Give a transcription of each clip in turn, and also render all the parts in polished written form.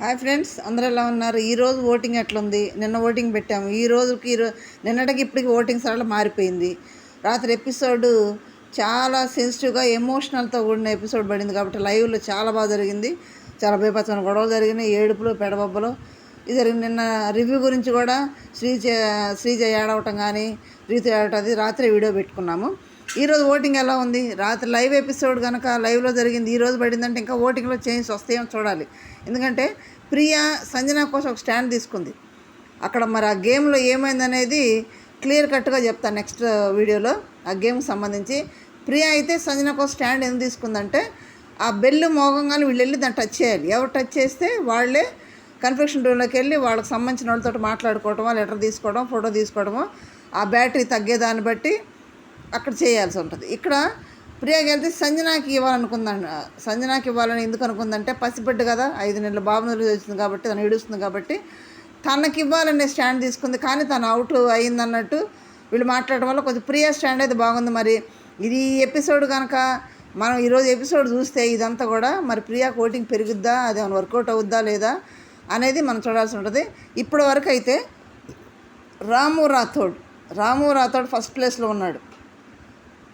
Hi friends, అందరూ ఎలా ఉన్నారు? ఈరోజు ఓటింగ్ ఎట్లుంది? నిన్న ఓటింగ్ పెట్టాము. ఈ రోజుకి నిన్నటికి ఇప్పటికి ఓటింగ్ సరళ మారిపోయింది. రాత్రి ఎపిసోడ్ చాలా సెన్సిటివ్గా ఎమోషనల్తో కూడిన ఎపిసోడ్ పడింది కాబట్టి లైవ్లో చాలా బాగా జరిగింది. చాలా బేపచ్చని గొడవలు జరిగినాయి, ఏడుపులు పెడబొబ్బలు ఇది జరిగింది. నిన్న రివ్యూ గురించి కూడా శ్రీజ ఏడవటం కానీ రీతి ఏడవటం రాత్రి వీడియో పెట్టుకున్నాము. ఈరోజు ఓటింగ్ ఎలా ఉంది? రాత్రి లైవ్ ఎపిసోడ్ కనుక లైవ్లో జరిగింది ఈరోజు పడిందంటే ఇంకా ఓటింగ్లో చేంజ్ వస్తాయేమో చూడాలి. ఎందుకంటే ప్రియా సంజన కోసం ఒక స్టాండ్ తీసుకుంది. అక్కడ మరి ఆ గేమ్లో ఏమైందనేది క్లియర్ కట్గా చెప్తాను నెక్స్ట్ వీడియోలో. ఆ గేమ్కి సంబంధించి ప్రియా అయితే సంజన కోసం స్టాండ్ ఎందుకు తీసుకుందంటే ఆ బెల్లు మోగంగానే వీళ్ళు వెళ్ళి దాన్ని టచ్ చేయాలి. ఎవరు టచ్ చేస్తే వాళ్ళే కన్ఫెక్షన్ రూమ్లోకి వెళ్ళి వాళ్ళకి సంబంధించిన వాళ్ళతో మాట్లాడుకోవటమో, లెటర్ తీసుకోవడం, ఫోటో తీసుకోవడమో, ఆ బ్యాటరీ తగ్గేదాన్ని బట్టి అక్కడ చేయాల్సి ఉంటుంది. ఇక్కడ ప్రియాకి వెళ్తే సంజనాకి ఇవ్వాలని ఎందుకు అనుకుందంటే పసిబిడ్డ కదా, 5 నెలల బాబు వచ్చింది కాబట్టి, తను ఏడుస్తుంది కాబట్టి తనకి ఇవ్వాలనే స్టాండ్ తీసుకుంది. కానీ తను అవుట్ అయిందన్నట్టు వీళ్ళు మాట్లాడడం వల్ల కొంచెం ప్రియా స్టాండ్ అయితే బాగుంది. మరి ఇది ఎపిసోడ్ కనుక మనం ఈరోజు ఎపిసోడ్ చూస్తే ఇదంతా కూడా మరి ప్రియాకి ఓటింగ్ పెరుగుద్దా, అదేమైనా వర్కౌట్ అవుద్దా లేదా అనేది మనం చూడాల్సి ఉంటుంది. ఇప్పటి వరకు అయితే రాము రాథోడ్ ఫస్ట్ ప్లేస్లో ఉన్నాడు.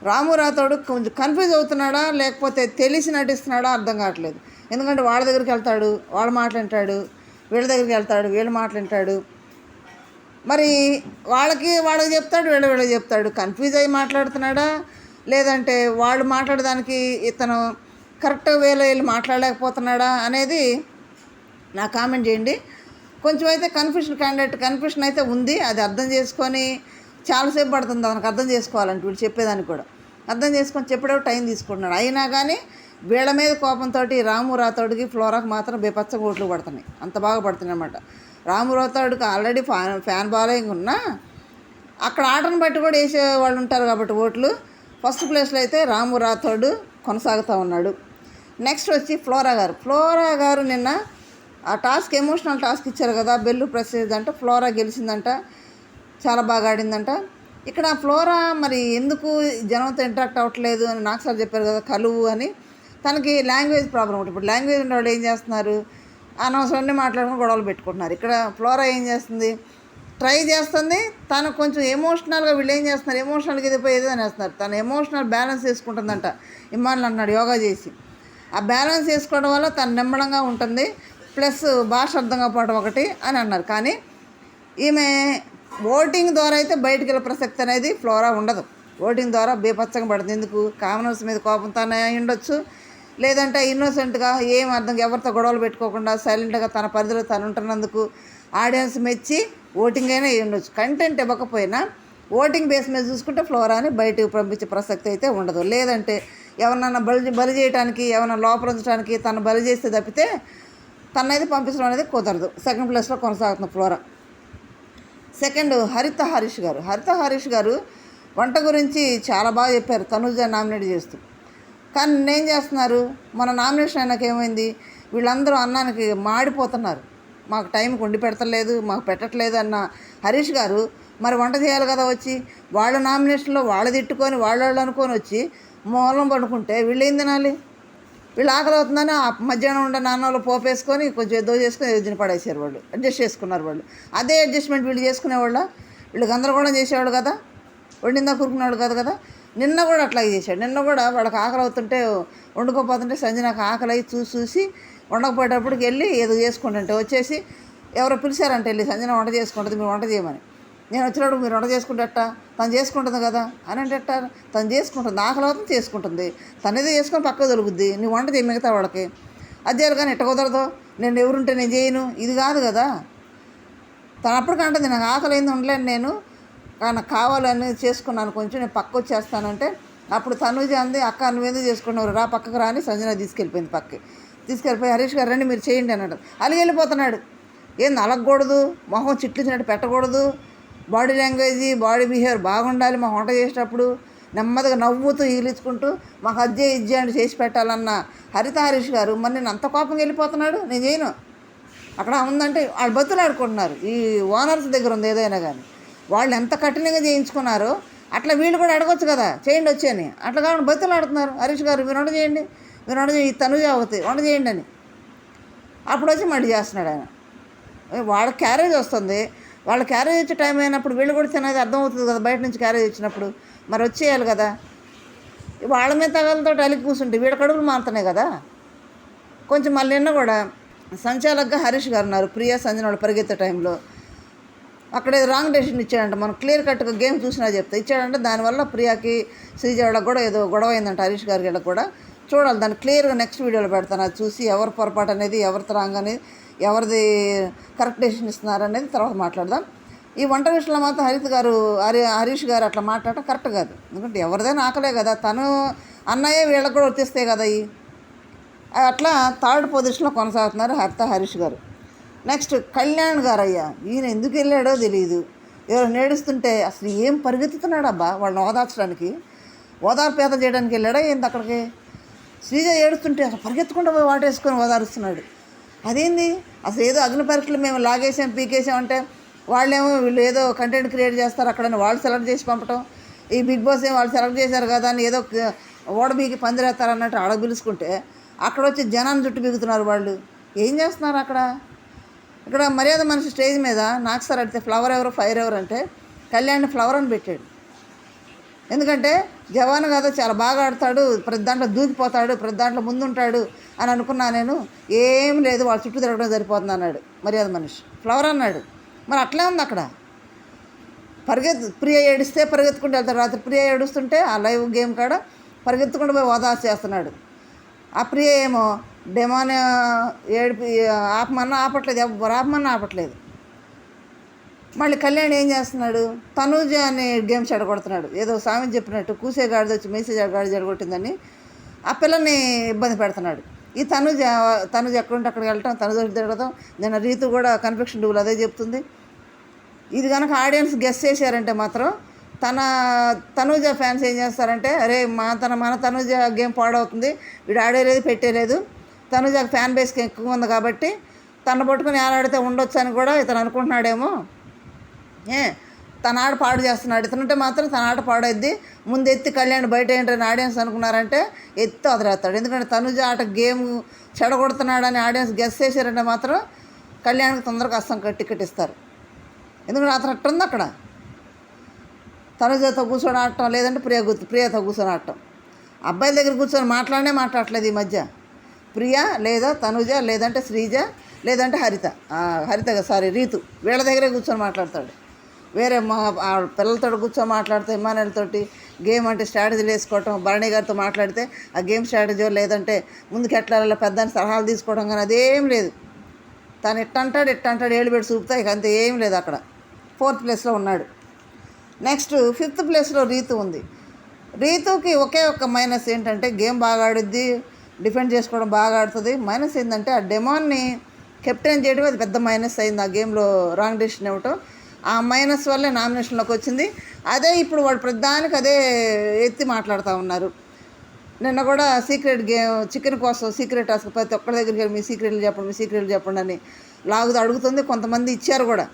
రాము రాథోడ్ కొంచెం కన్ఫ్యూజ్ అవుతున్నాడా లేకపోతే తెలిసి నటిస్తున్నాడా అర్థం కావట్లేదు. ఎందుకంటే వాళ్ళ దగ్గరికి వెళ్తాడు, వాళ్ళు మాట్లాంటాడు, వీళ్ళ దగ్గరికి వెళ్తాడు, వీళ్ళు మాట్లాంటాడు. మరి వాళ్ళకి చెప్తాడు, వీళ్ళకి చెప్తాడు. కన్ఫ్యూజ్ అయ్యి మాట్లాడుతున్నాడా లేదంటే వాళ్ళు మాట్లాడడానికి ఇతను కరెక్ట్ వేలో వెళ్ళి మాట్లాడలేకపోతున్నాడా అనేది నా కామెంట్ చేయండి. కొంచెం అయితే కన్ఫ్యూషన్ అయితే ఉంది. అది అర్థం చేసుకొని చాలాసేపు పడుతుంది మనకు అర్థం చేసుకోవాలంటే వీళ్ళు చెప్పేదానికి కూడా అర్థం చేసుకొని చెప్పేటప్పుడు టైం తీసుకుంటున్నాడు. అయినా కానీ వీళ్ళ మీద కోపంతో రాము రాథోడ్కి ఫ్లోరాకి మాత్రం బేపచ్చగా ఓట్లు పడుతున్నాయి. అంత బాగా పడుతున్నాయి అన్నమాట. రాము రాథోడ్కి ఆల్రెడీ ఫ్యాన్ బాలయింగ్ ఉన్నా అక్కడ ఆటను బట్టి కూడా వేసే వాళ్ళు ఉంటారు కాబట్టి ఓట్లు. ఫస్ట్ ప్లేస్లో అయితే రాము రాథోడ్ కొనసాగుతూ ఉన్నాడు. నెక్స్ట్ వచ్చి ఫ్లోరా గారు నిన్న ఆ టాస్క్ ఎమోషనల్ టాస్క్ ఇచ్చారు కదా, బెల్లు ప్రెస్ చేద్దంట. ఫ్లోరా గెలిచిందంట, చాలా బాగా ఆడిందంట. ఇక్కడ ఫ్లోరా మరి ఎందుకు జనంతో ఇంటరాక్ట్ అవ్వట్లేదు అని నాకు సార్ చెప్పారు కదా, కలువు అని. తనకి లాంగ్వేజ్ ప్రాబ్లం ఉంటుంది. ఇప్పుడు లాంగ్వేజ్ ఉన్న వాళ్ళు ఏం చేస్తున్నారు, అనవసరాన్ని మాట్లాడుకుని గొడవలు పెట్టుకుంటున్నారు. ఇక్కడ ఫ్లోరా ఏం చేస్తుంది, ట్రై చేస్తుంది. తను కొంచెం ఎమోషనల్గా వీళ్ళు ఏం చేస్తున్నారు, ఎమోషనల్గా ఏదో అనేస్తున్నారు. తను ఎమోషనల్ బ్యాలెన్స్ చేసుకుంటుందంట. ఇమ్మాన్లు అన్నాడు యోగా చేసి. ఆ బ్యాలెన్స్ చేసుకోవడం వల్ల తను నెమ్మడంగా ఉంటుంది, ప్లస్ భాష అర్థం కాకపోవడం ఒకటి అని అన్నారు. కానీ ఈమె ఓటింగ్ ద్వారా అయితే బయటికి వెళ్ళే ప్రసక్తి అనేది ఫ్లోరా ఉండదు. ఓటింగ్ ద్వారా బేపచ్చగా పడుతుంది. ఎందుకు, కామనర్స్ మీద కోపంతోనే ఉండొచ్చు, లేదంటే ఇన్నోసెంట్గా ఏం అర్థం ఎవరితో గొడవలు పెట్టుకోకుండా సైలెంట్గా తన పరిధిలో తను ఉంటున్నందుకు ఆడియన్స్ మెచ్చి ఓటింగ్ అయినా ఉండొచ్చు. కంటెంట్ ఇవ్వకపోయినా ఓటింగ్ బేస్ మీద చూసుకుంటే ఫ్లోరాని బయటకు పంపించే ప్రసక్తి అయితే ఉండదు. లేదంటే ఎవరన్నా బలి చేయడానికి, ఎవరన్నా లోపల ఉంచడానికి తను బలి చేస్తే తప్పితే తనైతే పంపించడం అనేది కుదరదు. సెకండ్ ప్లేస్లో కొనసాగుతుంది ఫ్లోరా. సెకండ్ హరిత హరీష్ గారు వంట గురించి చాలా బాగా చెప్పారు, తనుజ నామినేట్ చేస్తూ. కానీ నేనేం చేస్తున్నారు, మన నామినేషన్ అయినాక ఏమైంది, వీళ్ళందరూ అన్నానికి మాడిపోతున్నారు. మాకు టైంకి వండి పెడతలేదు, మాకు పెట్టట్లేదు అన్న హరీష్ గారు మరి వంట చేయాలి కదా, వచ్చి వాళ్ళ నామినేషన్లో వాళ్ళు తిట్టుకొని వాళ్ళు అనుకొని వచ్చి మూలం పడుకుంటే వీళ్ళు ఏం తినాలి? వీళ్ళు ఆకలి అవుతుందని ఆ మధ్యాహ్నం ఉండే నాన్నలో పోపేసుకొని కొంచెం ఏదో చేసుకొని ఏదో తిని పడేసారు. వాళ్ళు అడ్జస్ట్ చేసుకున్నారు. వాళ్ళు అదే అడ్జస్ట్మెంట్ వీళ్ళు చేసుకునేవాళ్ళ, వీళ్ళు గందరగోళం చేసేవాడు కదా, వండిందా కూరుకునేవాడు కాదు కదా. నిన్న కూడా అట్లాగే చేశాడు. నిన్న కూడా వాళ్ళకి ఆకలి అవుతుంటే వండుకోపోతుంటే సంజనాకు ఆకలి అయి చూసి వండకపోయేటప్పటికి వెళ్ళి ఏదో చేసుకుంటుంటే వచ్చేసి ఎవరో పిలిచారంటే వెళ్ళి సంజన వంట చేసుకుంటుంది, మీరు వంట చేయమని. నేను వచ్చినప్పుడు మీరు వంట చేసుకుంటేట, తను చేసుకుంటుంది కదా అని అంటే తను చేసుకుంటుంది, ఆకలి అవుతుంది చేసుకుంటుంది, తను ఏదో చేసుకొని పక్కకు దొరుకుద్ది, నువ్వు వంట చేయి మిగతా వాళ్ళకి. అది చేయాలి కానీ ఎట్ట కుదరదు, నేను ఎవరుంటే నేను చేయను, ఇది కాదు కదా. తను అప్పటికంటుంది నాకు ఆకలి అయింది ఉండలేను నేను, నాకు కావాలని చేసుకున్నాను, కొంచెం నేను పక్క వచ్చేస్తానంటే అప్పుడు తనుజ అంది, అక్క నువ్వేందుకు చేసుకున్నావు, రా పక్కకు రాని సంజన తీసుకెళ్ళిపోయింది. పక్కకి తీసుకెళ్ళిపోయి హరీష్ గారు రండి మీరు చేయండి అన్నాడు. అలాగే వెళ్ళిపోతున్నాడు. ఏంది అలగకూడదు, మొహం చిట్లిచ్చినట్టు పెట్టకూడదు, బాడీ లాంగ్వేజ్ బాడీ బిహేవియర్ బాగుండాలి. మా వంట చేసేటప్పుడు నెమ్మదిగా నవ్వుతూ ఈలించుకుంటూ మాకు అజ్జే అని చేసి పెట్టాలన్న హరీష్ గారు మరి నేను అంత కోపంగా వెళ్ళిపోతున్నాడు, నేను చేయను. అక్కడ ఉందంటే వాళ్ళు బతులు ఆడుకుంటున్నారు. ఈ ఓనర్స్ దగ్గర ఉంది ఏదైనా కానీ, వాళ్ళు ఎంత కఠినంగా చేయించుకున్నారో అట్లా వీళ్ళు కూడా అడగొచ్చు కదా, చేయండి వచ్చని. అట్లా కాకుండా బతులు ఆడుతున్నారు. హరీష్ గారు మీరు వంట చేయండి, మీరు వంట చేయి, తనుజ అవుతాయి వంట చేయండి అని. అప్పుడు వచ్చి మళ్ళీ చేస్తున్నాడు ఆయన. వాళ్ళ క్యారేజ్ వస్తుంది, వాళ్ళ క్యారేజ్ వచ్చే టైం అయినప్పుడు వీళ్ళు కూడా తినేది అర్థమవుతుంది కదా, బయట నుంచి క్యారేజ్ వచ్చినప్పుడు మరి వచ్చేయాలి కదా. వాళ్ళ మీద తగలతో అలిగి కూర్చుంటే వీళ్ళ కడుపులు మారుతున్నాయి కదా. కొంచెం మళ్ళీ నిన్న కూడా సంచాలకుగా హరీష్ గారు ఉన్నారు, ప్రియా సంజన వాళ్ళు పరిగెత్తే టైంలో అక్కడ ఏదో రాంగ్ డెసిషన్ ఇచ్చాడంట. మనం క్లియర్ కట్గా గేమ్ చూసినా చెప్తా ఇచ్చాడంటే దానివల్ల ప్రియాకి శ్రీజ వాళ్ళకి కూడా ఏదో గొడవ అయిందంట, హరీష్ గారికి వీళ్ళకి కూడా. చూడాలి దాన్ని క్లియర్గా నెక్స్ట్ వీడియోలో పెడతాను, అది చూసి ఎవరి పొరపాటు అనేది, ఎవరితో రాంగ్ అనేది, ఎవరిది కరెక్ట్ డెసిషన్ ఇస్తున్నారు అనేది తర్వాత మాట్లాడదాం. ఈ వంట విషయంలో మాత్రం హరీష్ గారు అట్లా మాట్లాడటం కరెక్ట్ కాదు. ఎందుకంటే ఎవరిదైనా ఆకలే కదా, తను అన్నయ్య వీళ్ళకి కూడా వచ్చేస్తే కదా. అట్లా థర్డ్ పొజిషన్లో కొనసాగుతున్నారు హరీష్ గారు. నెక్స్ట్ కళ్యాణ్ గారు. అయ్యా ఈయన ఎందుకు వెళ్ళాడో తెలియదు, ఎవరు నేడుస్తుంటే అసలు ఏం పరిగెత్తుతున్నాడు అబ్బా వాళ్ళని ఓదార్చడానికి, ఓదార్పేత చేయడానికి వెళ్ళాడా ఏంది అక్కడికి. శ్రీజ ఏడుస్తుంటే అసలు పరిగెత్తుకుంటూ పోయి వాటేసుకొని ఓదారుస్తున్నాడు. అదేంది అసలు, ఏదో అగ్ని పరీక్షలు మేము లాగేసాం పీకేసామంటే వాళ్ళేమో వీళ్ళు ఏదో కంటెంట్ క్రియేట్ చేస్తారు అక్కడని వాళ్ళు సెలెక్ట్ చేసి పంపటం, ఈ బిగ్ బాస్ ఏమో వాళ్ళు సెలెక్ట్ చేశారు కదా అని ఏదో ఓడబీకి పందిరేస్తారు అన్నట్టు ఆడ పిలుచుకుంటే అక్కడ వచ్చి జనాన్ని చుట్టూ బిగుతున్నారు వాళ్ళు. ఏం చేస్తున్నారు అక్కడ. ఇక్కడ మర్యాద మనిషి స్టేజ్ మీద నాకు సార్ అడిగితే ఫ్లవర్ ఎవరు ఫైర్ ఎవరు అంటే కళ్యాణ్ ఫ్లవర్ అని పెట్టాడు. ఎందుకంటే జవాన్ కదా చాలా బాగా ఆడతాడు, ప్రతి దాంట్లో దూకిపోతాడు, ప్రతి దాంట్లో ముందుంటాడు అని అనుకున్నా నేను. ఏం లేదు వాళ్ళ చుట్టూ తిరగడం సరిపోతుంది అన్నాడు మర్యాద మనిషి, ఫ్లవర్ అన్నాడు. మరి అట్లే ఉంది అక్కడ. ప్రియ ఏడిస్తే పరిగెత్తుకుంటూ వెళ్తాడు. రాత్రి ప్రియ ఏడుస్తుంటే ఆ లైవ్ గేమ్ కాడ పరిగెత్తుకుంటూ పోయి ఓదార్చి చేస్తున్నాడు. ఆ ప్రియ ఏమో డెమాన్ ఏడిపి ఆపమన్నా ఆపట్లేదు, ఎవరు ఆపమన్నా ఆపట్లేదు. మళ్ళీ కళ్యాణ్ ఏం చేస్తున్నాడు, తనూజ అనే గేమ్ చెడగొడుతున్నాడు. ఏదో సామెత చెప్పినట్టు కూసే గాడిద వచ్చి మెసేజ్ గాడి చెడగొట్టిందని ఆ పిల్లల్ని ఇబ్బంది పెడుతున్నాడు. ఈ తనుజ ఎక్కడుంటే అక్కడికి వెళ్ళటం, తనుజ తిరగడం. నిన్న రీతు కూడా కన్ఫెక్షన్ డూల్ అదే చెప్తుంది. ఇది కనుక ఆడియన్స్ గెస్ చేశారంటే మాత్రం తనూజ ఫ్యాన్స్ ఏం చేస్తారంటే, అరే మన తనూజ గేమ్ పాడవుతుంది, వీడు ఆడేలేదు పెట్టేలేదు, తనూజ ఫ్యాన్ బేస్కి ఎక్కువ ఉంది కాబట్టి తను పట్టుకుని ఆడితే ఉండొచ్చు అని కూడా ఇతను అనుకుంటున్నాడేమో. తన ఆట పాడు చేస్తున్నాడు. ఇతనుంటే మాత్రం తన ఆట పాడైద్ది, ముందు ఎత్తి కళ్యాణ్ బయట ఏంటని ఆడియన్స్ అనుకున్నారంటే ఎత్తి వదిలేస్తాడు. ఎందుకంటే తనుజ ఆట గేమ్ చెడగొడుతున్నాడని ఆడియన్స్ గెస్ చేశారంటే మాత్రం కళ్యాణ్కి తొందరగా అస్సం టికెట్ ఇస్తారు. ఎందుకంటే అతను అట్టుంది అక్కడ. తనుజతో కూర్చొని ఆడటం, లేదంటే ప్రియతో కూర్చొని ఆడటం. అబ్బాయిల దగ్గర కూర్చొని మాట్లాడట్లేదు ఈ మధ్య. ప్రియ లేదా తనుజ లేదంటే శ్రీజ లేదంటే రీతు వీళ్ళ దగ్గరే కూర్చొని మాట్లాడతాడు. వేరే పిల్లలతో కూర్చొని మాట్లాడితే ఇమానుయల్తోటి గేమ్ అంటే స్ట్రాటజీలు వేసుకోవటం, భరణి గారితో మాట్లాడితే ఆ గేమ్ స్ట్రాటజీ లేదంటే ముందుకు ఎట్లా పెద్దని సలహాలు తీసుకోవడం కానీ అదేం లేదు. తను ఎట్టంటాడు ఏళ్ళు పెట్టి చూపుతా, ఇక అంతే ఏం లేదు అక్కడ. 4th ప్లేస్లో ఉన్నాడు. నెక్స్ట్ 5th ప్లేస్లో రీతు ఉంది. రీతుకి ఒకే ఒక్క మైనస్ ఏంటంటే గేమ్ బాగా ఆడుద్ది, డిఫెండ్ చేసుకోవడం బాగా ఆడుతుంది. మైనస్ ఏంటంటే ఆ డెమాన్ని కెప్టెన్ చేయడం అది పెద్ద మైనస్ అయింది. ఆ గేమ్లో రాంగ్ డెసిషన్ ఇవ్వటం, ఆ మైనస్ వల్లే నామినేషన్లోకి వచ్చింది. అదే ఇప్పుడు వాడు ప్రతిదానికి అదే ఎత్తి మాట్లాడుతూ ఉన్నారు. నిన్న కూడా సీక్రెట్ గేమ్ చికెన్ కోసం సీక్రెట్ టాస్క్ ప్రతి ఒక్కరి దగ్గరికి వెళ్ళి మీ సీక్రెట్లు చెప్పండి అని అడుగుతుంది. కొంతమంది ఇచ్చారు కూడా,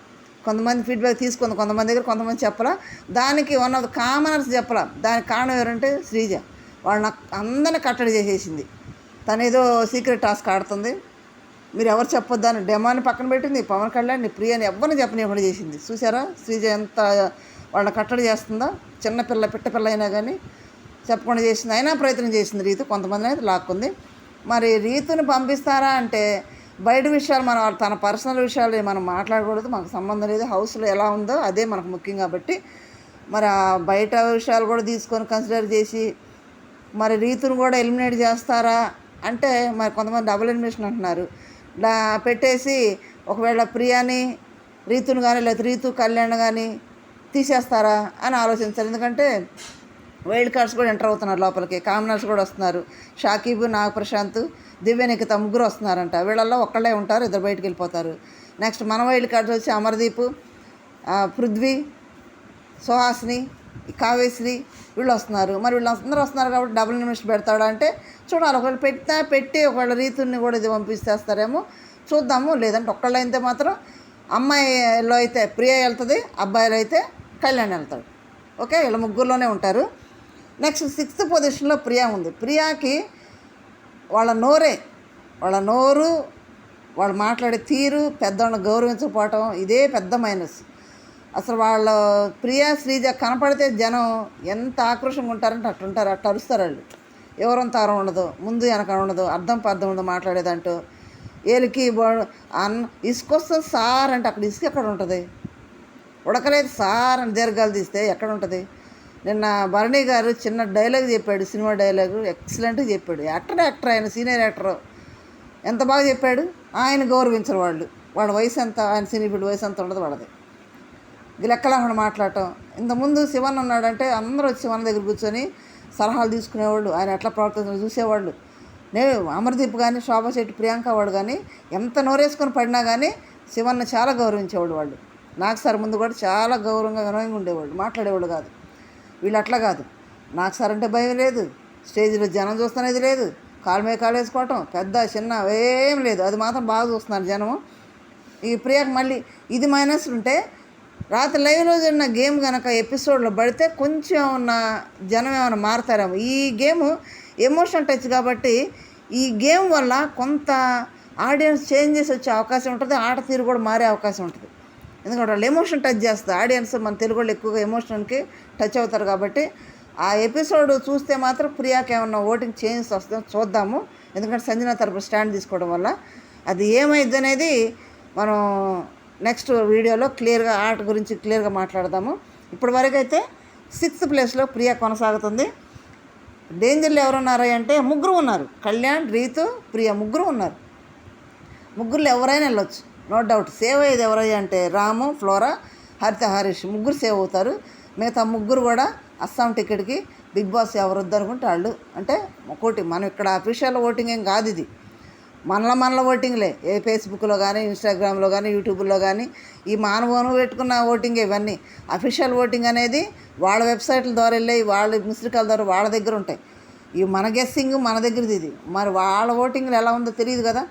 కొంతమంది ఫీడ్బ్యాక్ తీసుకుంది, కొంతమంది దగ్గర కొంతమంది చెప్పలా. దానికి వన్ ఆఫ్ ద కామనర్స్ చెప్పలా. దానికి కారణం ఎవరంటే శ్రీజ. వాళ్ళని అందరినీ కట్టడి చేసేసింది. తను ఏదో సీక్రెట్ టాస్క్ ఆడుతుంది, మీరు ఎవరు చెప్పొద్దు అని డెమాని పక్కన పెట్టింది. పవన్ కళ్యాణ్ ప్రియని ఎవరిని చెప్పనివ్వకుండా చేసింది. చూసారా శ్రీజ ఎంత వాళ్ళని కట్టడి చేస్తుందో. చిన్నపిల్ల పిట్టపిల్ల అయినా కానీ చెప్పకుండా చేసింది, అయినా ప్రయత్నం చేసింది రీతు. కొంతమందిని అయితే లాక్కుంది. మరి రీతుని పంపిస్తారా అంటే బయట విషయాలు మనం తన పర్సనల్ విషయాలు మనం మాట్లాడకూడదు, మనకు సంబంధం లేదు. హౌస్లో ఎలా ఉందో అదే మనకు ముఖ్యం కాబట్టి మరి ఆ బయట విషయాలు కూడా తీసుకొని కన్సిడర్ చేసి మరి రీతుని కూడా ఎలిమినేట్ చేస్తారా అంటే మరి కొంతమంది డబుల్ ఎలిమినేషన్ అంటున్నారు. పెట్టేసి ఒకవేళ ప్రియాని రీతుని కానీ లేకపోతే రీతు కళ్యాణ్ కానీ తీసేస్తారా అని ఆలోచించాలి. ఎందుకంటే వైల్డ్ కార్డ్స్ కూడా ఎంటర్ అవుతున్నారు లోపలికి, కామనర్స్ కూడా వస్తున్నారు. షాకీబు, నాగప్రశాంత్, దివ్యనిఖిత ముగ్గురు వస్తున్నారంట. వీళ్ళల్లో ఒక్కళ్ళే ఉంటారు, ఇద్దరు బయటకు వెళ్ళిపోతారు. నెక్స్ట్ మన వైల్డ్ కార్డ్స్ వచ్చి అమర్దీప్, పృథ్వీ, సుహాసిని, కావ్యశ్రీ వీళ్ళు వస్తున్నారు. మరి వీళ్ళందరూ వస్తున్నారు కాబట్టి డబుల్ ఎలిమినేషన్ పెడతాడా అంటే చూడాలి. ఒకవేళ పెట్టి ఒకవేళ రీతుని కూడా ఇది పంపిస్తేస్తారేమో చూద్దాము. లేదంటే ఒక్కళ్ళు అయితే మాత్రం అమ్మాయిలో అయితే ప్రియ వెళ్తుంది, అబ్బాయిలో అయితే కళ్యాణ్ వెళ్తాడు. ఓకే, వీళ్ళ ముగ్గురులోనే ఉంటారు. నెక్స్ట్ 6th పొజిషన్లో ప్రియా ఉంది. ప్రియాకి వాళ్ళ నోరు వాళ్ళు మాట్లాడే తీరు, పెద్దవాళ్ళని గౌరవించకపోవటం, ఇదే పెద్ద మైనస్. అసలు వాళ్ళ ప్రియా శ్రీజ కనపడితే జనం ఎంత ఆక్రోషంగా ఉంటారంటే అట్టుంటారు, అట్ట అరుస్తారు వాళ్ళు. ఎవరం తారం ఉండదు, ముందు వెనక ఉండదు, అర్థం పర్థం ఉండదు మాట్లాడేదంటూ. వీళ్ళకి ఇసుకొస్తుంది సార్ అంటే అక్కడ ఇసుక ఎక్కడ ఉంటుంది? ఉడకలేదు సార్ అని దీర్ఘాలు తీస్తే ఎక్కడ ఉంటుంది? నిన్న భరణి గారు చిన్న డైలాగ్ చెప్పాడు, సినిమా డైలాగు ఎక్సలెంట్గా చెప్పాడు. యాక్టర్ ఆయన సీనియర్ యాక్టర్ ఎంత బాగా చెప్పాడు. ఆయన గౌరవించరు వాళ్ళు. వాళ్ళ వయసు ఎంత, ఆయన సినీఫీల్డ్ వయసు ఎంత ఉండదు వాళ్ళది. లెక్కలేకుండా మాట్లాడటం. ఇంతకుముందు శివన్ ఉన్నాడంటే అందరూ వచ్చి శివన్ దగ్గర కూర్చొని సలహాలు తీసుకునేవాళ్ళు, ఆయన ఎట్లా ప్రవర్తించాలో చూసేవాళ్ళు. నేను అమర్దీప్ కానీ, శోభా శెట్టి, ప్రియాంక వాడు కానీ ఎంత నోరేసుకొని పడినా కానీ శివన్ని చాలా గౌరవించేవాడు వాళ్ళు. నాకు సార్ ముందు కూడా చాలా గౌరవంగా వినయంగా ఉండేవాళ్ళు, మాట్లాడేవాళ్ళు కాదు. వీళ్ళు అట్లా కాదు. నాకు సార్ అంటే భయం లేదు, స్టేజ్లో జనం చూస్తున్నది లేదు, కాలు మీద కాలు వేసుకోవటం, పెద్ద చిన్న ఏం లేదు. అది మాత్రం బాగా చూస్తున్నారు జనము. ఈ ప్రియాకి మళ్ళీ ఇది మైనస్ ఉంటే, రాత్రి లైవ్లో జరిగిన గేమ్ కనుక ఎపిసోడ్లో పడితే కొంచెం ఏమన్నా జనం ఏమైనా మారుతారేమో. ఈ గేమ్ ఎమోషనల్ టచ్ కాబట్టి ఈ గేమ్ వల్ల కొంత ఆడియన్స్ చేంజెస్ వచ్చే అవకాశం ఉంటుంది, ఆట తీరు కూడా మారే అవకాశం ఉంటుంది. ఎందుకంటే వాళ్ళు ఎమోషన్ టచ్ చేస్తారు. ఆడియన్స్ మన తెలుగు వాళ్ళు ఎక్కువగా ఎమోషన్కి టచ్ అవుతారు కాబట్టి ఆ ఎపిసోడ్ చూస్తే మాత్రం ప్రియాకి ఏమన్నా ఓటింగ్ చేంజ్ వస్తుందో చూద్దాము. ఎందుకంటే సంజన తరపు స్టాండ్ తీసుకోవడం వల్ల అది ఏమైంది అనేది మనం నెక్స్ట్ వీడియోలో క్లియర్గా ఆట గురించి క్లియర్గా మాట్లాడదాము. ఇప్పటి వరకు అయితే 6th ప్లేస్లో ప్రియా కొనసాగుతుంది. డేంజర్లు ఎవరున్నారు అంటే ముగ్గురు ఉన్నారు, కళ్యాణ్, రీతు, ప్రియా ముగ్గురు ఉన్నారు. ముగ్గురులో ఎవరైనా వెళ్ళొచ్చు, నో డౌట్. సేవ్ అయ్యేది ఎవరయ్యా అంటే రాము, ఫ్లోరా, హరిత, హరీష్ ముగ్గురు సేవ్ అవుతారు. మిగతా ముగ్గురు కూడా అస్సాం టికెట్కి బిగ్ బాస్ ఎవరు వద్దనుకుంటే వాళ్ళు. అంటే ఒకటి మనం ఇక్కడ అఫీషియల్ ఓటింగ్ ఏం కాదు, ఇది మనల ఓటింగ్లే. ఏ ఫేస్బుక్లో కానీ, ఇన్స్టాగ్రామ్లో కానీ, యూట్యూబ్లో కానీ ఈ మానవును పెట్టుకున్న ఓటింగ్ ఇవన్నీ. అఫీషియల్ ఓటింగ్ అనేది వాళ్ళ వెబ్సైట్ల ద్వారా వెళ్ళి వాళ్ళ మిస్డ్ కాల్ ద్వారా వాళ్ళ దగ్గర ఉంటాయి. ఇవి మన గెస్సింగ్ మన దగ్గరది. ఇది మరి వాళ్ళ ఓటింగ్లు ఎలా ఉందో తెలియదు కదా.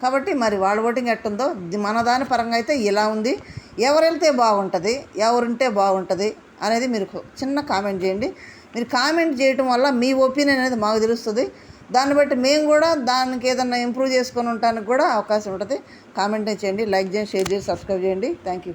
కాబట్టి మరి వాళ్ళ ఓటింగ్ ఎట్టుందో మన దాని పరంగా అయితే ఇలా ఉంది. ఎవరు వెళ్తే బాగుంటుంది, ఎవరుంటే బాగుంటుంది అనేది మీరు చిన్న కామెంట్ చేయండి. మీరు కామెంట్ చేయటం వల్ల మీ ఒపీనియన్ అనేది మాకు తెలుస్తుంది. దాన్ని బట్టి మేము కూడా దానికి ఏదన్నా ఇంప్రూవ్ చేసుకొని ఉండటానికి కూడా అవకాశం ఉంటుంది. కామెంట్ చేయండి, లైక్ చేయండి, షేర్ చేయండి, సబ్స్క్రైబ్ చేయండి. Thank you.